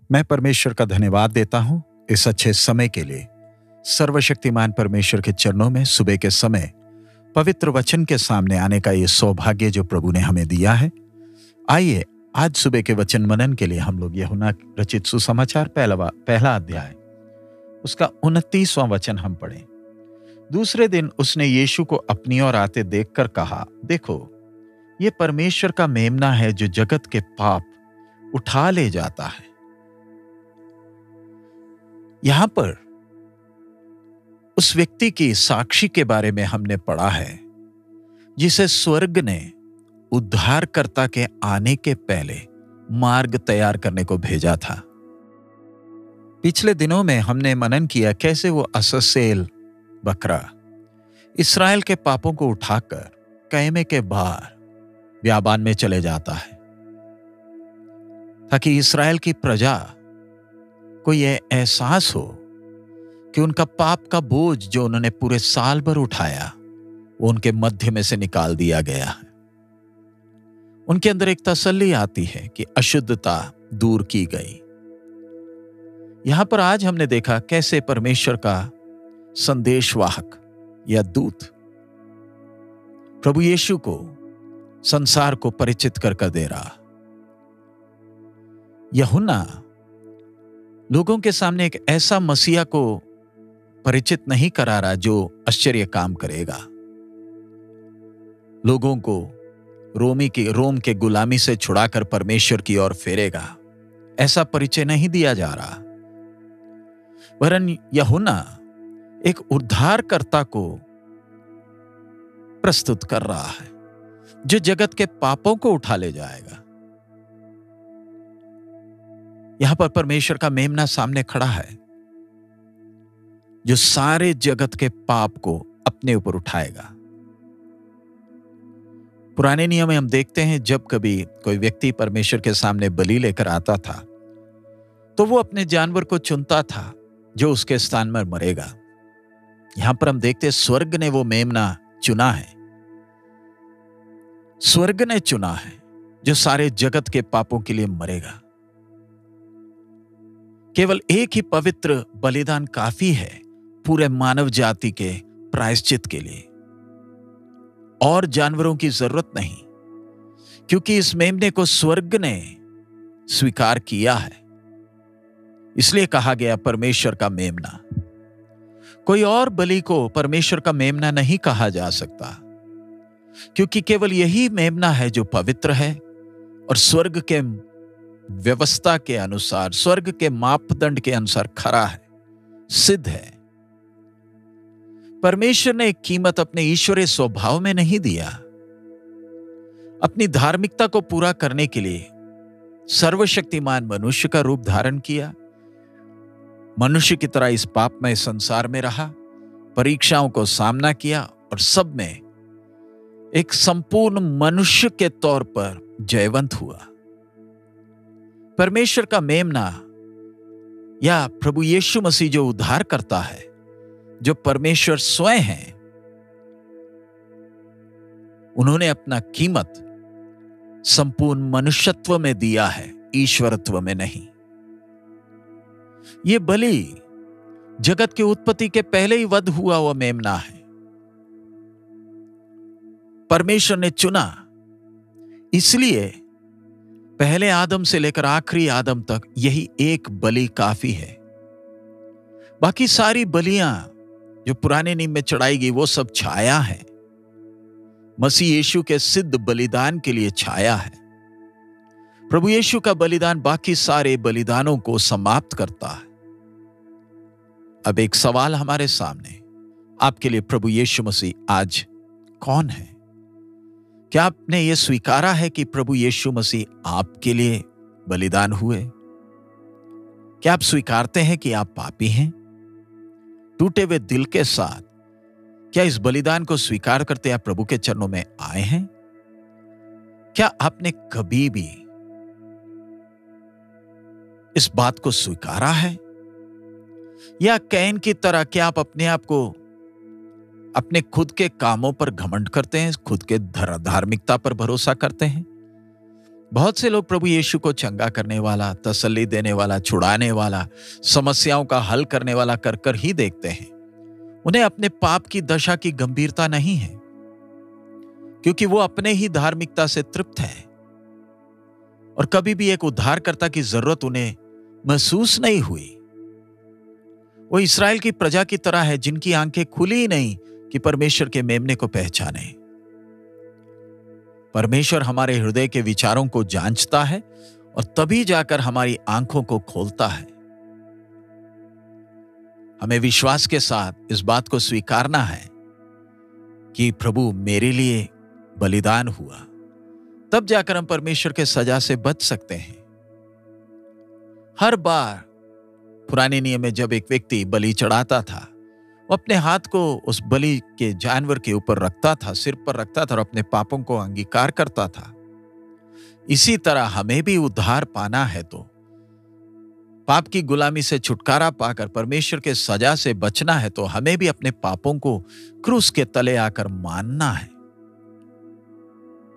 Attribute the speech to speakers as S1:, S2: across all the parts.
S1: मैं परमेश्वर का धन्यवाद देता हूं इस अच्छे समय के लिए। सर्वशक्तिमान परमेश्वर के चरणों में सुबह के समय पवित्र वचन के सामने आने का ये सौभाग्य जो प्रभु ने हमें दिया है। आइए आज सुबह के वचन मनन के लिए हम लोग यूहन्ना रचित सुसमाचार पहला अध्याय उसका 29वां वचन हम पढ़ें। दूसरे दिन उसने यीशु को अपनी ओर आते देखकर कहा, देखो ये परमेश्वर का मेमना है जो जगत के पाप उठा ले जाता है। यहां पर उस व्यक्ति की साक्षी के बारे में हमने पढ़ा है जिसे स्वर्ग ने उद्धारकर्ता के आने के पहले मार्ग तैयार करने को भेजा था। पिछले दिनों में हमने मनन किया कैसे वो अससेल बकरा इस्राएल के पापों को उठाकर कैमे के बाहर बियाबान में चले जाता है ताकि इस्राएल की प्रजा को यह एहसास हो कि उनका पाप का बोझ जो उन्होंने पूरे साल भर उठाया वो उनके मध्य में से निकाल दिया गया है। उनके अंदर एक तसल्ली आती है कि अशुद्धता दूर की गई। यहां पर आज हमने देखा कैसे परमेश्वर का संदेशवाहक या दूत प्रभु यीशु को संसार को परिचित कर दे रहा। यूहन्ना लोगों के सामने एक ऐसा मसीहा को परिचित नहीं करा रहा जो आश्चर्य काम करेगा, लोगों को रोम के गुलामी से छुड़ाकर परमेश्वर की ओर फेरेगा। ऐसा परिचय नहीं दिया जा रहा, वरन यूहन्ना एक उद्धारकर्ता को प्रस्तुत कर रहा है जो जगत के पापों को उठा ले जाएगा। यहां पर परमेश्वर का मेमना सामने खड़ा है जो सारे जगत के पाप को अपने ऊपर उठाएगा। पुराने नियम में हम देखते हैं जब कभी कोई व्यक्ति परमेश्वर के सामने बलि लेकर आता था तो वो अपने जानवर को चुनता था जो उसके स्थान में मरेगा। यहां पर हम देखते हैं स्वर्ग ने वो मेमना चुना है, स्वर्ग ने चुना है जो सारे जगत के पापों के लिए मरेगा। केवल एक ही पवित्र बलिदान काफी है पूरे मानव जाति के प्रायश्चित के लिए, और जानवरों की जरूरत नहीं, क्योंकि इस मेमने को स्वर्ग ने स्वीकार किया है। इसलिए कहा गया परमेश्वर का मेमना। कोई और बलि को परमेश्वर का मेमना नहीं कहा जा सकता, क्योंकि केवल यही मेमना है जो पवित्र है और स्वर्ग के व्यवस्था के अनुसार, स्वर्ग के मापदंड के अनुसार खरा है, सिद्ध है। परमेश्वर ने एक कीमत अपने ईश्वरीय स्वभाव में नहीं दिया। अपनी धार्मिकता को पूरा करने के लिए सर्वशक्तिमान मनुष्य का रूप धारण किया, मनुष्य की तरह इस पापमय संसार में रहा, परीक्षाओं को सामना किया और सब में एक संपूर्ण मनुष्य के तौर पर जयवंत हुआ। परमेश्वर का मेमना या प्रभु यीशु मसीह जो उद्धार करता है, जो परमेश्वर स्वयं है, उन्होंने अपना कीमत संपूर्ण मनुष्यत्व में दिया है, ईश्वरत्व में नहीं। यह बलि जगत की उत्पत्ति के पहले ही वध हुआ हुआ मेमना है। परमेश्वर ने चुना, इसलिए पहले आदम से लेकर आखिरी आदम तक यही एक बलि काफी है। बाकी सारी बलियां जो पुराने नियम में चढ़ाई गई वो सब छाया है, मसीह यीशु के सिद्ध बलिदान के लिए छाया है। प्रभु यीशु का बलिदान बाकी सारे बलिदानों को समाप्त करता है। अब एक सवाल हमारे सामने, आपके लिए प्रभु यीशु मसीह आज कौन है? क्या आपने यह स्वीकारा है कि प्रभु यीशु मसीह आपके लिए बलिदान हुए? क्या आप स्वीकारते हैं कि आप पापी हैं? टूटे हुए दिल के साथ क्या इस बलिदान को स्वीकार करते आप प्रभु के चरणों में आए हैं? क्या आपने कभी भी इस बात को स्वीकारा है? या कैन की तरह क्या आप अपने आप को अपने खुद के कामों पर घमंड करते हैं, खुद के धार्मिकता पर भरोसा करते हैं? बहुत से लोग प्रभु यीशु को चंगा करने वाला, तसल्ली देने वाला, छुड़ाने वाला, समस्याओं का हल करने वाला कर कर ही देखते हैं। उन्हें अपने पाप की दशा की गंभीरता नहीं है, क्योंकि वो अपने ही धार्मिकता से तृप्त हैं और कभी भी एक उद्धारकर्ता की जरूरत उन्हें महसूस नहीं हुई। वो इस्राएल की प्रजा की तरह है जिनकी आंखें खुली ही नहीं कि परमेश्वर के मेमने को पहचाने। परमेश्वर हमारे हृदय के विचारों को जांचता है और तभी जाकर हमारी आंखों को खोलता है। हमें विश्वास के साथ इस बात को स्वीकारना है कि प्रभु मेरे लिए बलिदान हुआ, तब जाकर हम परमेश्वर के सजा से बच सकते हैं। हर बार पुराने नियम में जब एक व्यक्ति बलि चढ़ाता था, वो अपने हाथ को उस बलि के जानवर के ऊपर रखता था, सिर पर रखता था और अपने पापों को अंगीकार करता था। इसी तरह हमें भी उद्धार पाना है तो पाप की गुलामी से छुटकारा पाकर परमेश्वर के सजा से बचना है तो हमें भी अपने पापों को क्रूस के तले आकर मानना है।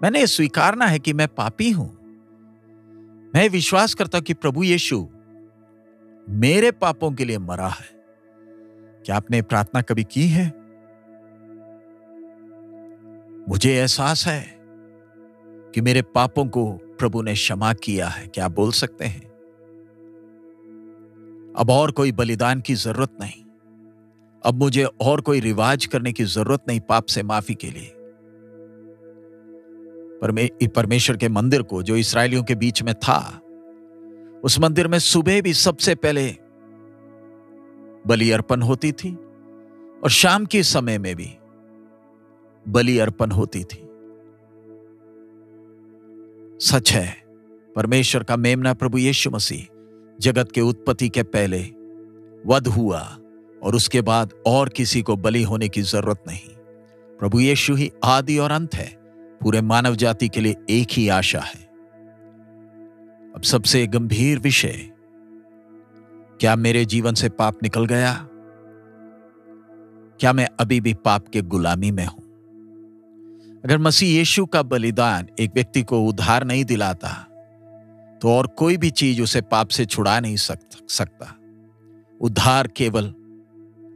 S1: मैंने स्वीकारना है कि मैं पापी हूं। मैं विश्वास करता कि प्रभु यीशु मेरे पापों के लिए मरा है। क्या आपने प्रार्थना कभी की है? मुझे एहसास है कि मेरे पापों को प्रभु ने क्षमा किया है। क्या आप बोल सकते हैं? अब और कोई बलिदान की जरूरत नहीं, अब मुझे और कोई रिवाज करने की जरूरत नहीं पाप से माफी के लिए। परमेश्वर के मंदिर को जो इस्राएलियों के बीच में था, उस मंदिर में सुबह भी सबसे पहले बलि अर्पण होती थी और शाम के समय में भी बलि अर्पण होती थी। सच है, परमेश्वर का मेमना प्रभु यीशु मसीह जगत के उत्पत्ति के पहले वध हुआ और उसके बाद और किसी को बलि होने की जरूरत नहीं। प्रभु यीशु ही आदि और अंत है। पूरे मानव जाति के लिए एक ही आशा है। अब सबसे गंभीर विषय, क्या मेरे जीवन से पाप निकल गया? क्या मैं अभी भी पाप के गुलामी में हूं? अगर मसीह यीशु का बलिदान एक व्यक्ति को उद्धार नहीं दिलाता, तो और कोई भी चीज उसे पाप से छुड़ा नहीं सकता। उद्धार केवल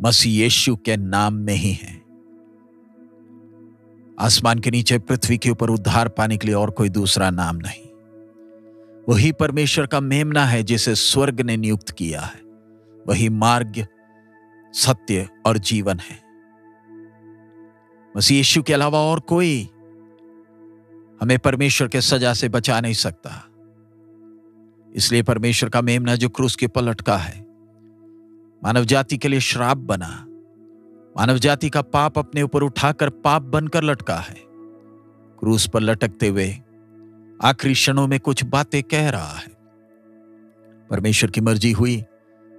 S1: मसीह यीशु के नाम में ही है। आसमान के नीचे पृथ्वी के ऊपर उद्धार पाने के लिए और कोई दूसरा नाम नहीं। वही परमेश्वर का मेमना है जिसे स्वर्ग ने नियुक्त किया है। वही मार्ग, सत्य और जीवन है। मसीह यीशु के अलावा और कोई हमें परमेश्वर के सजा से बचा नहीं सकता। इसलिए परमेश्वर का मेमना जो क्रूस के पर लटका है, मानव जाति के लिए श्राप बना, मानव जाति का पाप अपने ऊपर उठाकर पाप बनकर लटका है। क्रूस पर लटकते हुए आखिरी क्षणों में कुछ बातें कह रहा है। परमेश्वर की मर्जी हुई,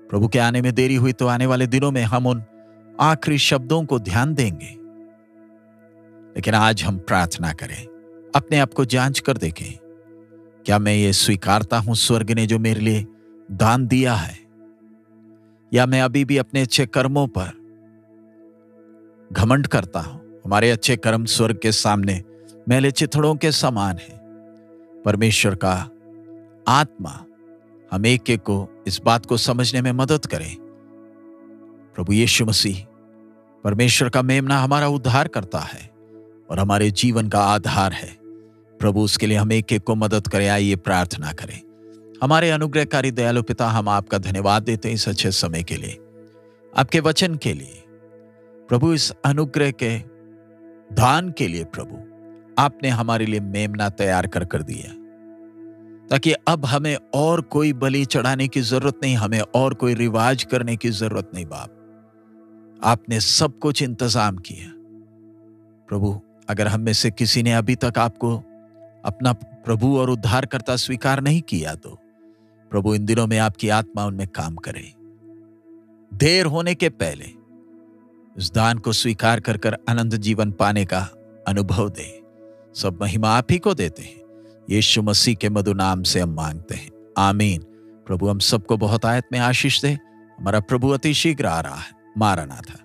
S1: प्रभु के आने में देरी हुई तो आने वाले दिनों में हम उन आखिरी शब्दों को ध्यान देंगे। लेकिन आज हम प्रार्थना करें, अपने आप को जांच कर देखें, क्या मैं ये स्वीकारता हूं स्वर्ग ने जो मेरे लिए दान दिया है, या मैं अभी भी अपने अच्छे कर्मों पर घमंड करता हूं। हमारे अच्छे कर्म स्वर्ग के सामने मैले चिथड़ों के समान है। परमेश्वर का आत्मा हम एक एक को इस बात को समझने में मदद करें। प्रभु यीशु मसीह परमेश्वर का मेमना हमारा उद्धार करता है और हमारे जीवन का आधार है। प्रभु उसके लिए हम एक एक को मदद करें। आइए प्रार्थना करें। हमारे अनुग्रहकारी दयालु पिता, हम आपका धन्यवाद देते हैं इस अच्छे समय के लिए, आपके वचन के लिए। प्रभु इस अनुग्रह के दान के लिए प्रभु आपने हमारे लिए मेमना तैयार कर दिया, ताकि अब हमें और कोई बलि चढ़ाने की जरूरत नहीं, हमें और कोई रिवाज करने की जरूरत नहीं। बाप, आपने सब कुछ इंतजाम किया। प्रभु, अगर हम में से किसी ने अभी तक आपको अपना प्रभु और उद्धारकर्ता स्वीकार नहीं किया, तो प्रभु इन दिनों में आपकी आत्मा उनमें काम करे। देर होने के पहले इस दान को स्वीकार कर अनंत जीवन पाने का अनुभव दे। सब महिमा आप ही को देते हैं। यीशु मसीह के मधुर नाम से हम मांगते हैं, आमीन। प्रभु हम सबको बहुत आयत में आशीष दे। हमारा प्रभु अति शीघ्र आ रहा है। मारनाथा।